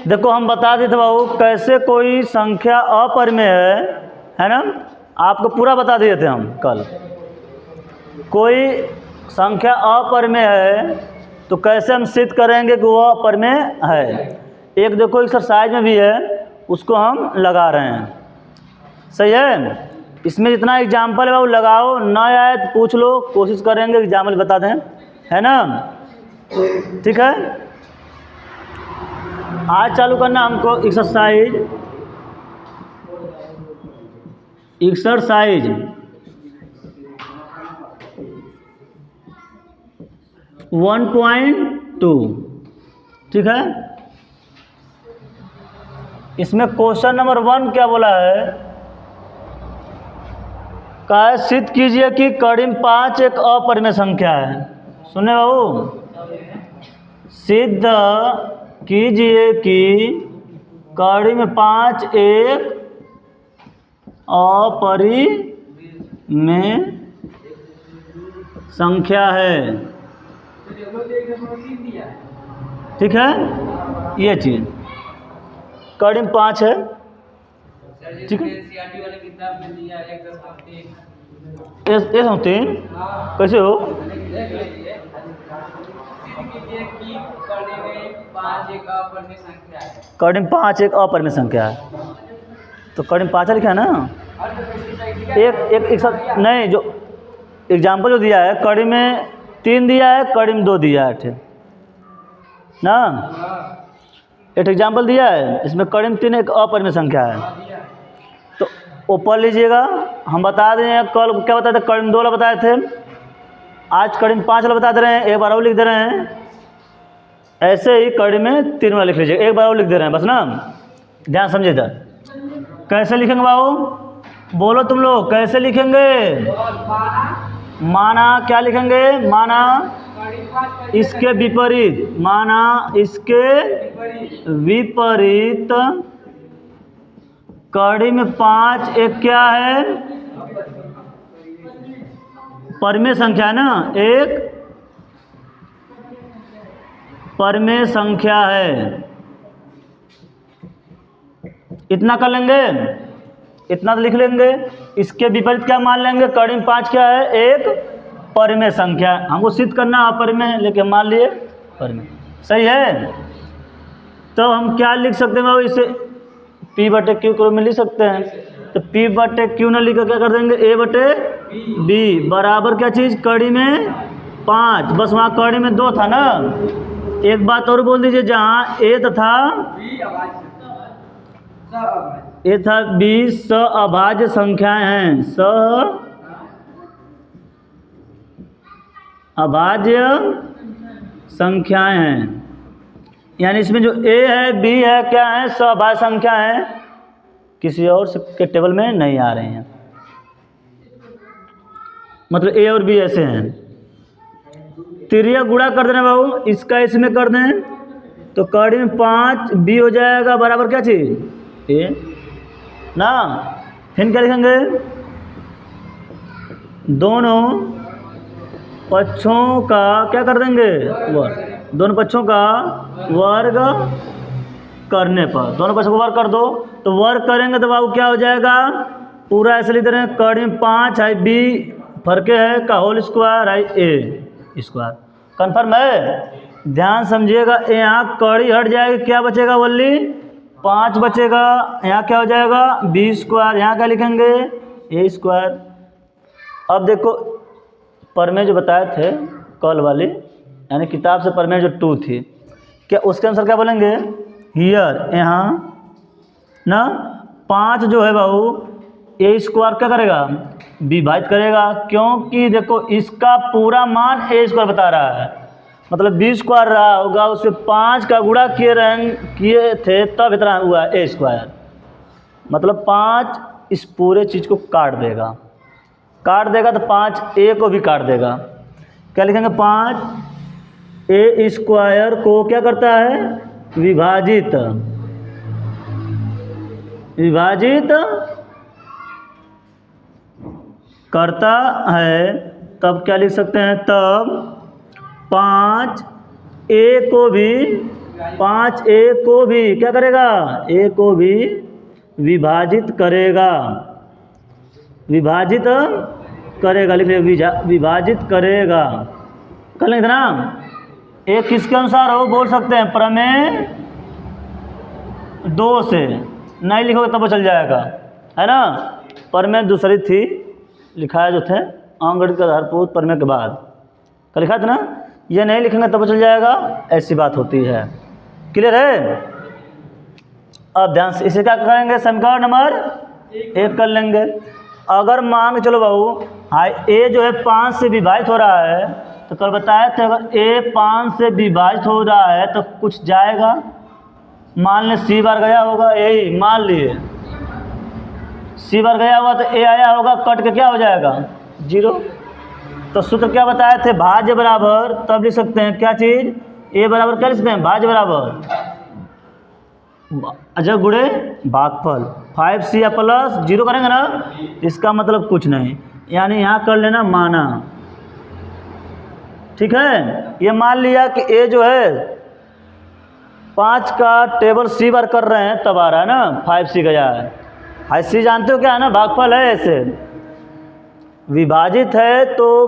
देखो हम बता देते बाबू कैसे कोई संख्या अपरिमेय है ना, आपको पूरा बता दिए थे हम कल। कोई संख्या अपरिमेय है तो कैसे हम सिद्ध करेंगे कि वो अपरिमेय है। एक देखो एक्सरसाइज में भी है, उसको हम लगा रहे हैं, सही है। इसमें जितना एग्जाम्पल है वो लगाओ, ना आए तो पूछ लो, कोशिश करेंगे एग्जाम्पल बता दें, है ना। ठीक है, आज चालू करना हमको एक्सरसाइज 1.2। ठीक है, इसमें क्वेश्चन नंबर 1 क्या बोला है, कहा है सिद्ध कीजिए कि कड़ी में 5 एक अपरिमेय संख्या है। सुने बाबू, सिद्ध कीजिए कि कड़ी में 5 एक अपरिमेय संख्या है। ठीक है, ये चीज कड़ी में 5 है। ठीक है, ये 3 कैसे हो, कड़ी में 5 एक अपरिमेय संख्या है, तो कड़ी में 5 लिखा है ना। एक साथ नहीं, जो एग्जाम्पल जो दिया है कड़ी में 3 दिया है, कड़ी में 2 दिया है ना। एक एग्जाम्पल दिया है, इसमें कड़ी में 3 एक अपरिमेय संख्या है। तो ऊपर लीजिएगा, हम बता दें कल क्या बताए थे, कड़ी में 2 वाला बताए थे, आज कड़ी में 5 वाला बता दे रहे हैं, एक बार और लिख दे रहे हैं। ऐसे ही कड़ी में 3 वाला लिख लीजिए, एक बार और लिख दे रहे हैं बस ना, ध्यान समझिए इधर। कैसे लिखेंगे बाबू, बोलो तुम लोग कैसे लिखेंगे। माना क्या लिखेंगे, माना इसके विपरीत, माना इसके विपरीत कड़ी में 5 एक क्या है, परिमेय संख्या है ना, एक परिमेय संख्या है। इतना कर लेंगे, इतना तो लिख लेंगे। इसके विपरीत क्या मान लेंगे, कड़ी में 5 क्या है, एक परिमेय संख्या। हमको सिद्ध करना अपरिमेय, लेकिन मान लिए परिमेय, सही है। तो हम क्या लिख सकते हैं बाबू, इसे P/Q के रूप में लिख सकते हैं। तो P/Q ना लिख क्या कर देंगे, A/B बराबर क्या चीज़, कड़ी में 5, बस वहाँ कड़ी में 2 था ना। एक बात और बोल दीजिए, जहाँ A तथा B सअभाज्य संख्याएं हैं, सअभाज्य संख्याएं हैं, यानी इसमें जो A है B है क्या है, सअभाज्य संख्या है, किसी और के टेबल में नहीं आ रहे हैं। मतलब A और B ऐसे हैं। तिरिया गुणा कर देना बाबू, इसका इसमें कर दें तो कड़ी में 5 B हो जाएगा बराबर क्या चीज़, A ना। फिर क्या लिखेंगे, दोनों पक्षों का क्या कर देंगे, वर्ग, दोनों पक्षों का वर्ग करने पर, दोनों पक्षों को वर्ग कर दो, तो वर्ग करेंगे तो बाबू क्या हो जाएगा, पूरा ऐसे लिख दे रहे हैं, कड़ी में 5 है B फर्क है का होल स्क्वायर है A स्क्वायर। कन्फर्म है, ध्यान समझिएगा। यहाँ कड़ी हट जाएगी, क्या बचेगा वल्ली, 5 बचेगा। यहाँ क्या हो जाएगा, B स्क्वायर, यहाँ क्या लिखेंगे, A स्क्वायर। अब देखो परिमेय जो बताए थे कल वाली, यानी किताब से परिमेय जो 2 थी, क्या उसके अनुसार क्या बोलेंगे, हियर, यहाँ ना 5 जो है बाबू A स्क्वायर क्या करेगा, विभाजित करेगा, क्योंकि देखो इसका पूरा मान A स्क्वायर बता रहा है, मतलब B स्क्वायर रहा होगा, उससे 5 का गुणा किए थे तब इतना हुआ A स्क्वायर, मतलब 5 इस पूरे चीज़ को काट देगा, तो 5 A को भी काट देगा। क्या लिखेंगे, 5 A स्क्वायर को क्या करता है, विभाजित करता है, तब क्या लिख सकते हैं, तब 5 A को भी 5 ए को भी क्या करेगा, ए को भी विभाजित करेगा, विभाजित करेगा, लिख लीजिए विभाजित करेगा। कर लेंगे ना। ए किसके अनुसार हो बोल सकते हैं, प्रमेय 2 से, नहीं लिखोगे तब चल जाएगा, है ना। प्रमेय दूसरी थी, लिखाया जो थे अंकगणित का आधारभूत प्रमेय के बाद का लिखा था ना, ये नहीं लिखेंगे तब चल जाएगा, ऐसी बात होती है। क्लियर है। अब ध्यान से इसे क्या करेंगे, समीकरण नंबर 1 कर लेंगे। अगर मान चलो बाबू हाँ ए जो है 5 से विभाजित हो रहा है, तो कल बताया था अगर ए 5 से विभाजित हो रहा है तो कुछ जाएगा, मान लें सी बार गया होगा, यही मान लिए सी बार गया होगा तो ए आया होगा, कट के क्या हो जाएगा 0। तो सूत्र क्या बताए थे, भाज्य बराबर, तब लिख सकते हैं क्या चीज़, ए बराबर क्या लिख सकते हैं, भाज्य बराबर अजय गुणे भागफल, 5c या प्लस 0 करेंगे ना, इसका मतलब कुछ नहीं, यानी यहाँ कर लेना माना। ठीक है, ये मान लिया कि ए जो है 5 का टेबल सी बार कर रहे हैं तब आ रहा है ना, 5c गया है। हाई सी जानते हो क्या है ना, भागफल है, ऐसे विभाजित है तो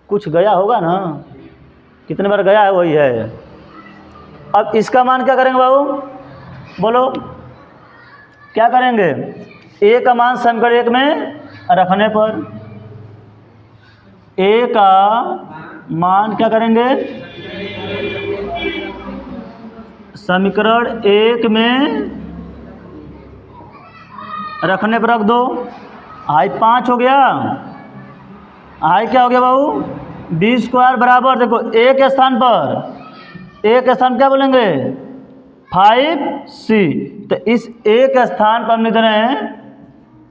कुछ गया होगा ना, कितने बार गया है वही है। अब इसका मान क्या करेंगे बाबू, बोलो क्या करेंगे, ए का मान समीकरण 1 में रखने पर, ए का मान क्या करेंगे, समीकरण 1 में रखने पर रख दो। आई 5 हो गया, आई क्या हो गया बाबू, बी स्क्वायर बराबर, देखो ए के स्थान पर, ए के स्थान क्या बोलेंगे 5c, तो इस ए के स्थान पर हम लिख रहे हैं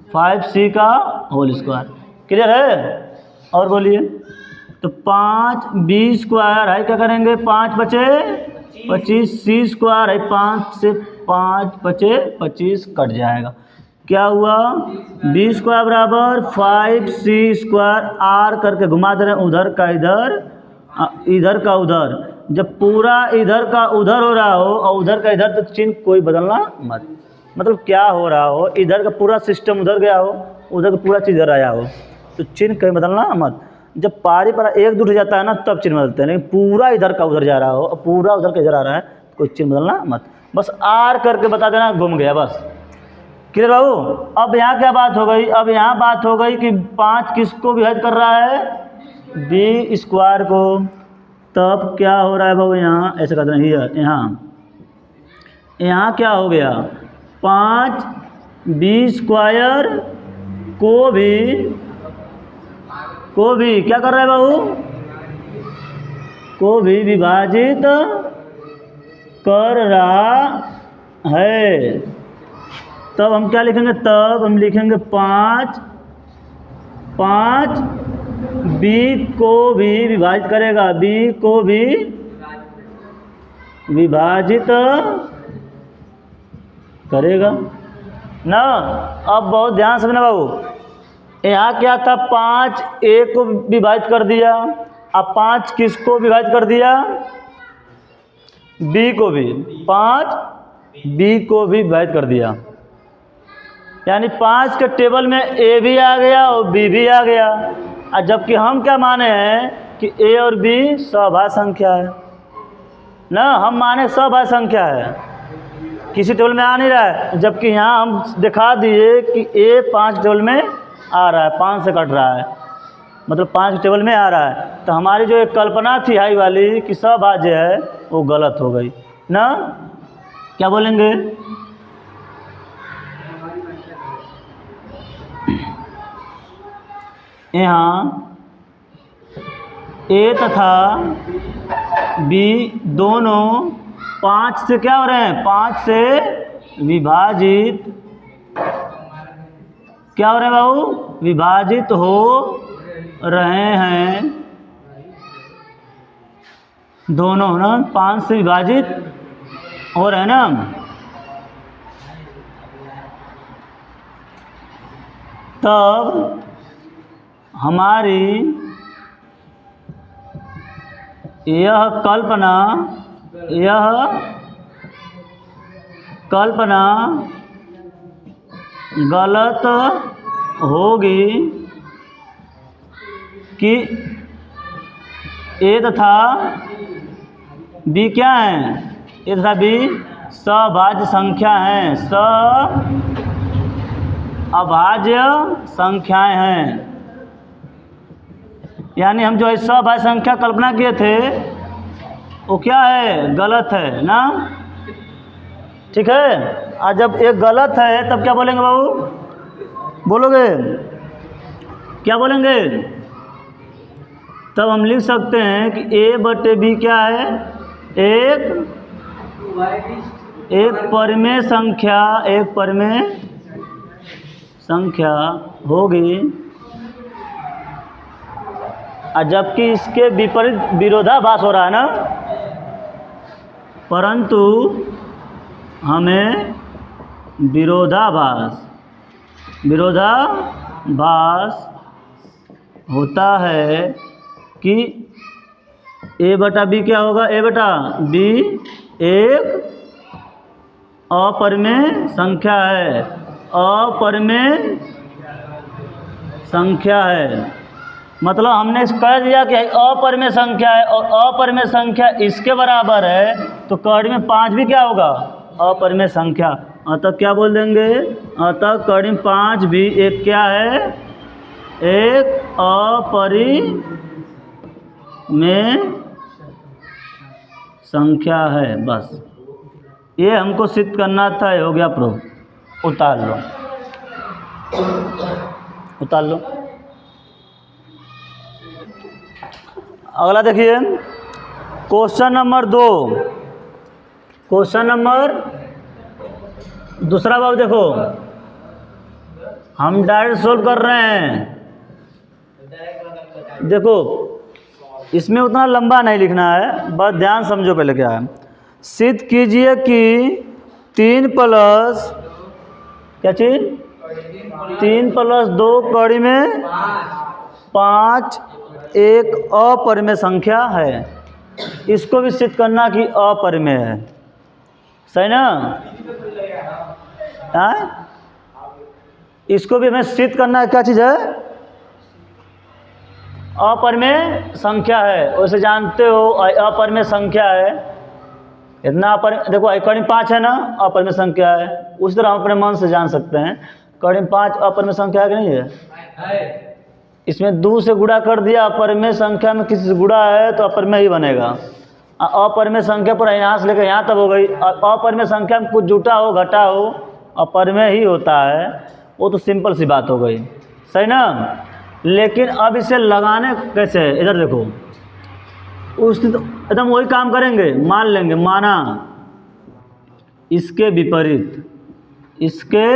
5c का होल स्क्वायर। क्लियर है। और बोलिए, तो 5b स्क्वायर है क्या करेंगे, 5 बचे 25, c स्क्वायर है 5 से 5 बचे 25 कट जाएगा, क्या हुआ b स्क्वायर बराबर 5c स्क्वायर, आर करके घुमा दे रहे हैं, उधर का इधर इधर का उधर, जब पूरा इधर का उधर हो रहा हो और उधर का इधर, तो चिन्ह कोई बदलना मत, मतलब क्या हो रहा हो, इधर का पूरा सिस्टम उधर गया हो, उधर का पूरा चीज़ इधर आया हो, तो चिन्ह कहीं बदलना मत। जब पारी पर एक दूर जाता है ना तब चिन्ह बदलते हैं, लेकिन पूरा इधर का उधर जा रहा हो और पूरा उधर का इधर आ रहा है, तो कोई चिन्ह बदलना मत, बस आर करके बता देना, घूम गया बस। क्लियर बाबू। अब यहाँ क्या बात हो गई, अब यहाँ बात हो गई कि 5 किसको विभाजित कर रहा है, बी स्क्वायर को, तब क्या हो रहा है बाबू, यहाँ ऐसे कहते हैं हियर, यहाँ क्या हो गया, 5b स्क्वायर को भी क्या कर रहा है बाबू, को भी विभाजित कर रहा है। तब हम क्या लिखेंगे, तब हम लिखेंगे 5 बी को भी विभाजित करेगा, बी को भी विभाजित करेगा ना। अब बहुत ध्यान से समझना बाबू, यहाँ क्या था, 5 ए को विभाजित कर दिया, अब 5 किसको विभाजित कर दिया, बी को भी, 5 बी को भी विभाजित कर दिया, यानी 5 के टेबल में ए भी आ गया और बी भी आ गया। और जबकि हम क्या माने हैं कि ए और बी सभाज्य संख्या है ना, हम माने सभाज्य संख्या है, किसी टेबल में आ नहीं रहा है, जबकि यहाँ हम दिखा दिए कि ए 5 टेबल में आ रहा है, 5 से कट रहा है, मतलब 5 टेबल में आ रहा है। तो हमारी जो एक कल्पना थी हाई वाली कि सभाज्य है, वो गलत हो गई ना। क्या बोलेंगे, यहाँ ए तथा बी दोनों 5 से क्या हो रहे हैं, 5 से विभाजित, क्या हो रहे हैं बाबू, विभाजित हो रहे हैं दोनों ना, 5 से विभाजित हो रहे हैं ना। तब हमारी यह कल्पना यह कल्पना गलत होगी कि ए तथा बी क्या है, ए तथा बी सभाज्य संख्या हैं, अभाज्य संख्याएं हैं। यानी हम जो है सभाज्य संख्या कल्पना किए थे वो क्या है, गलत है ना। ठीक है, आज जब एक गलत है तब क्या बोलेंगे बाबू, बोलोगे क्या बोलेंगे, तब हम लिख सकते हैं कि ए बटे बी क्या है, एक परिमेय संख्या, एक परिमेय संख्या होगी, और जबकि इसके विपरीत विरोधाभास हो रहा है ना, परंतु हमें विरोधाभास होता है कि ए बटा बी क्या होगा, ए बटा बी एक अपरिमेय संख्या है, अपरिमेय संख्या है। मतलब हमने कह दिया कि अपरिमेय संख्या है और अपरिमेय संख्या इसके बराबर है, तो कड़ी में 5 भी क्या होगा, अपरिमेय संख्या। अतः क्या बोल देंगे, अतः कड़ी में 5 भी एक क्या है, एक अपरिमेय संख्या है। बस ये हमको सिद्ध करना था, ये हो गया प्रूफ। उतार लो, उतार लो। अगला देखिए क्वेश्चन नंबर 2, क्वेश्चन नंबर दूसरा बाब देखो, हम डायरेक्ट सोल्व कर रहे हैं। देखो इसमें उतना लंबा नहीं लिखना है, बस ध्यान समझो पहले क्या है। सिद्ध कीजिए कि 3 प्लस क्या चीज, 3 प्लस 2 कड़ी में 5 एक अपरिमेय संख्या है। इसको भी सिद्ध करना कि अपरिमेय है, सही ना। इसको भी हमें सिद्ध करना है, क्या चीज़ है, अपरिमेय संख्या है। वैसे जानते हो अपरिमेय संख्या है, इतना देखो कड़ी 5 है ना, अपरिमेय संख्या है। उस तरह हम अपने मन से जान सकते हैं कड़ी 5 अपरिमेय संख्या है कि नहीं है। इसमें 2 से गुणा कर दिया, अपरिमेय संख्या में किसी से गुणा है तो अपरिमेय ही बनेगा। अपरिमेय संख्या पर यहाँ से लेकर यहाँ तक हो गई। अपरिमेय संख्या में कुछ जुटा हो घटा हो अपरिमेय ही होता है, वो तो सिंपल सी बात हो गई, सही ना। लेकिन अब इसे लगाने कैसे, इधर देखो, उस एकदम वही काम करेंगे। मान लेंगे, माना इसके विपरीत, इसके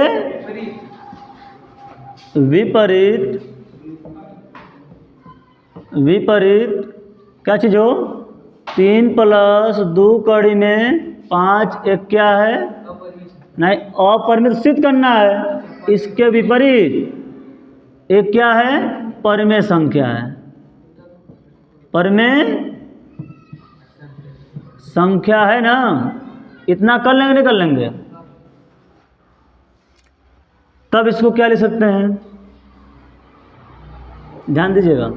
विपरीत क्या चीज़ हो, 3 प्लस 2 कड़ी में 5 एक क्या है, नहीं अपरिमेय सिद्ध करना है। इसके विपरीत एक क्या है, परिमेय संख्या है, परिमेय संख्या है ना। इतना कर लेंगे, नहीं कर लेंगे, तब इसको क्या लिख सकते हैं, ध्यान दीजिएगा।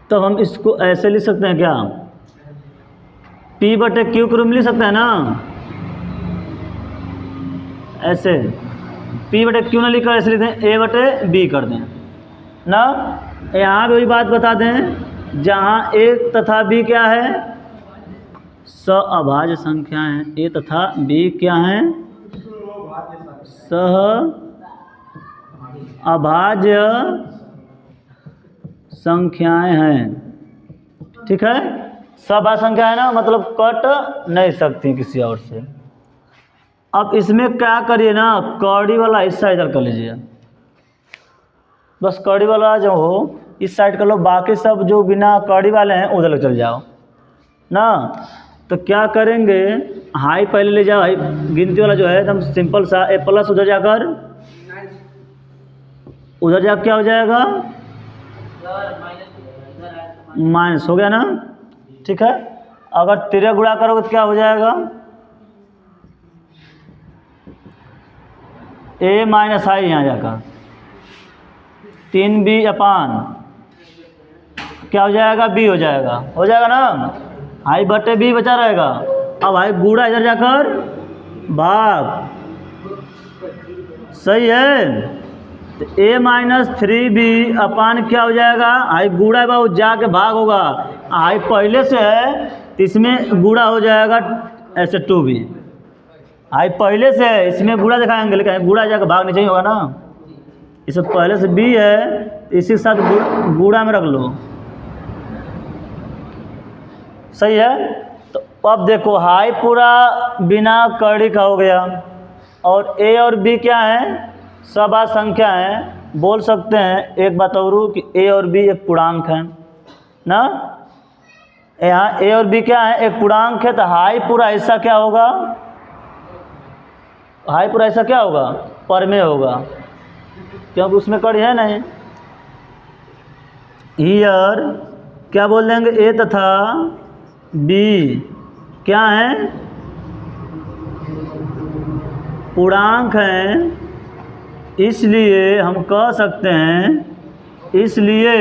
तब हम इसको ऐसे लिख सकते हैं क्या, P बटे Q के रूप में लिख सकते हैं ना, ऐसे। P बटे Q ना लिखकर ऐसे लिखते हैं, A बटे B कर दें ना। यहाँ भी वही बात बता दें, जहाँ A तथा B क्या है, सअभाज्य संख्या है। A तथा B क्या है, सह अभाज्य संख्याएं हैं। ठीक है, सभाज्य संख्या है ना, मतलब कट नहीं सकती किसी और से। अब इसमें क्या करिए ना, कड़ी वाला हिस्सा इधर कर लीजिए, बस कड़ी वाला जो हो इस साइड कर लो, बाकी सब जो बिना कड़ी वाले हैं उधर चल जाओ ना। तो क्या करेंगे, हाई पहले ले जाओ, हाई गिनती वाला जो है एकदम सिंपल सा, ए प्लस उधर जाकर, उधर जा क्या हो जाएगा, माइनस हो गया ना। ठीक है, अगर तिर्यक गुणा करोगे तो क्या हो जाएगा, a माइनस आई यहाँ जाकर 3b अपान क्या हो जाएगा, b हो जाएगा ना, आई बटे b बचा रहेगा। अब आई गुणा इधर जाकर भाग, सही है। तो a माइनस 3b अपान क्या हो जाएगा, आई गुणा है बाबू, जाके भाग होगा, आई पहले से है तो इसमें गुणा हो जाएगा ऐसे 2b, आई पहले से है इसमें गुणा दिखाएंगे, लेकिन गुणा जाकर भाग नहीं चाहिए होगा ना, इससे पहले से b है तो इसी के साथ गुणा में रख लो, सही है। तो अब देखो हाई पूरा बिना कड़ी का हो गया, और a और b क्या है, सभा संख्या है। बोल सकते हैं एक बात और कि a और b एक पूर्णांक है ना, यहाँ a और b क्या है, एक पूर्णांक है। तो हाई पूरा हिस्सा क्या होगा, हाई पूरा हिस्सा क्या होगा, परमेय होगा, क्योंकि उसमें कड़ी है नहीं। हियर क्या बोल देंगे, a तथा b क्या है, पूर्णांक हैं, इसलिए हम कह सकते हैं, इसलिए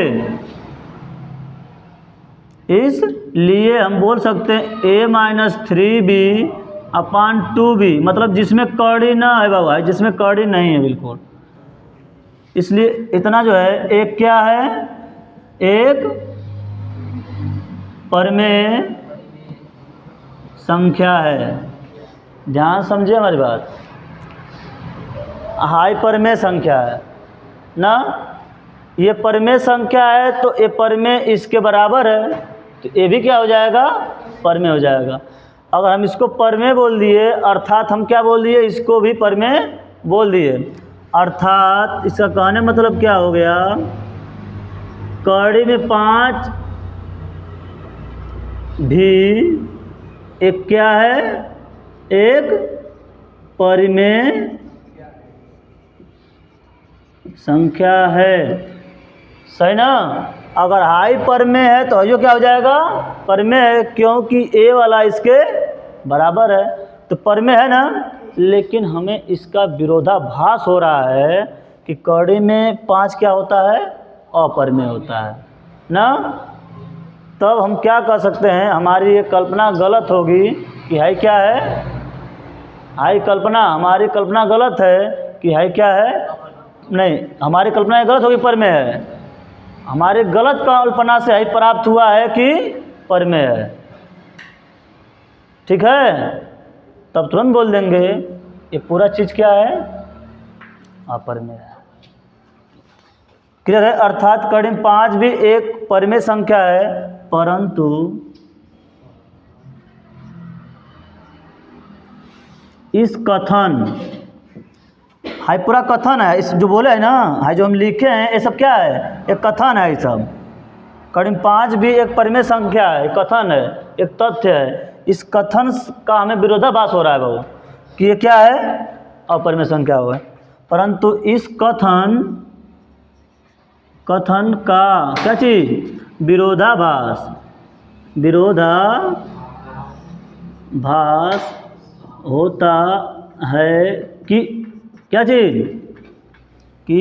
हम बोल सकते हैं a minus 3b upon 2b, मतलब जिसमें कड़ी ना है बाबा, जिसमें कड़ी नहीं है बिल्कुल, इसलिए इतना जो है एक क्या है, एक परमेय संख्या है। ध्यान समझे हमारी बात, हाई परमेय संख्या है ना, ये परमेय संख्या है तो ये परमेय इसके बराबर है, तो ये भी क्या हो जाएगा, परमेय हो जाएगा। अगर हम इसको परमेय बोल दिए, अर्थात हम क्या बोल दिए, इसको भी परमेय बोल दिए, अर्थात इसका कहने मतलब क्या हो गया, कड़ी में 5 भी एक क्या है, एक परिमेय संख्या है, सही ना। अगर हाई परमेय है तो यो क्या हो जाएगा, परमेय है, क्योंकि a वाला इसके बराबर है, तो परमेय है ना। लेकिन हमें इसका विरोधाभास हो रहा है कि कड़ी में 5 क्या होता है, अपरमेय होता है ना। तब हम क्या कर सकते हैं, हमारी ये कल्पना गलत होगी कि हाई क्या है, हाई कल्पना, हमारी कल्पना गलत है कि हाई क्या है, नहीं, हमारी कल्पना गलत होगी, परमेय है। हमारे गलत कल्पना से हाई प्राप्त हुआ है कि परमेय है, ठीक है। तब तुरंत बोल देंगे ये पूरा चीज़ क्या है, अपरमेय है, क्लियर है। अर्थात कड़ी में 5 भी एक परमेय संख्या है, परंतु इस कथन, हाई पूरा कथन है, इस जो बोले है ना, हाई जो हम लिखे हैं ये सब क्या है, एक कथन है, ये सब कड़ी में 5 भी एक परमेय संख्या है, कथन है, एक तथ्य है। इस कथन का हमें विरोधाभास हो रहा है बाबू कि ये क्या है, अपरमेय संख्या हो है, परंतु इस कथन का क्या चीज, विरोधाभास, विरोधाभास होता है कि क्या चीज, कि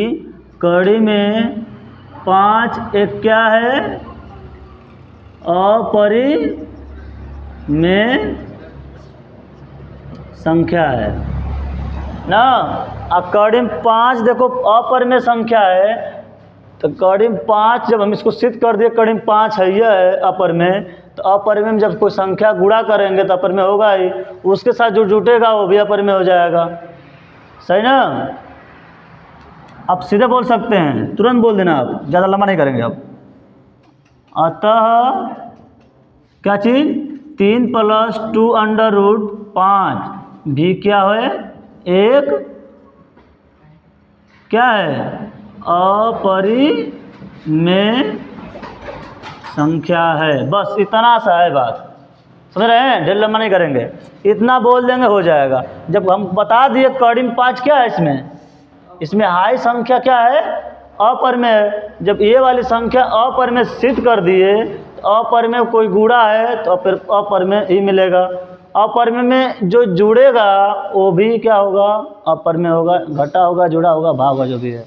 कड़ी में 5 एक क्या है, अपरिमेय संख्या है ना। अब कड़ी में 5 देखो अपरिमेय संख्या है, तो कड़ी में 5 जब हम इसको सिद्ध कर दिए, कड़ी में 5 है, यह है अपरिमेय, तो अपरिमेय में जब कोई संख्या गुणा करेंगे तो अपरिमेय होगा ही, उसके साथ जो जुटेगा वो भी अपरिमेय हो जाएगा, सही ना। आप सीधे बोल सकते हैं, तुरंत बोल देना, आप ज़्यादा लंबा नहीं करेंगे अब। अतः क्या चीज़, 3 + 2√5 भी क्या है, एक क्या है, अपरिमेय संख्या है। बस इतना सा है बात, समझ रहे हैं, ढेर लंबा नहीं करेंगे, इतना बोल देंगे हो जाएगा। जब हम बता दिए कड़ी में 5 क्या है, इसमें हाई संख्या क्या है, अपरिमेय है। जब ये वाली संख्या अपरिमेय सिद्ध कर दिए, तो अपरिमेय कोई गुणा है तो फिर अपरिमेय ही मिलेगा। अपरिमेय में जो जुड़ेगा वो भी क्या होगा, अपरिमेय होगा, घटा होगा, जुड़ा होगा, भाग होगा, जो भी है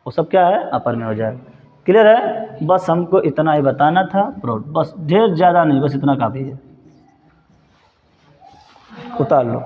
वो सब क्या है, अपरिमेय हो जाएगा। क्लियर है? बस हमको इतना ही बताना था प्रूफ, बस ढेर ज़्यादा नहीं, बस इतना काफ़ी है। उतार लो।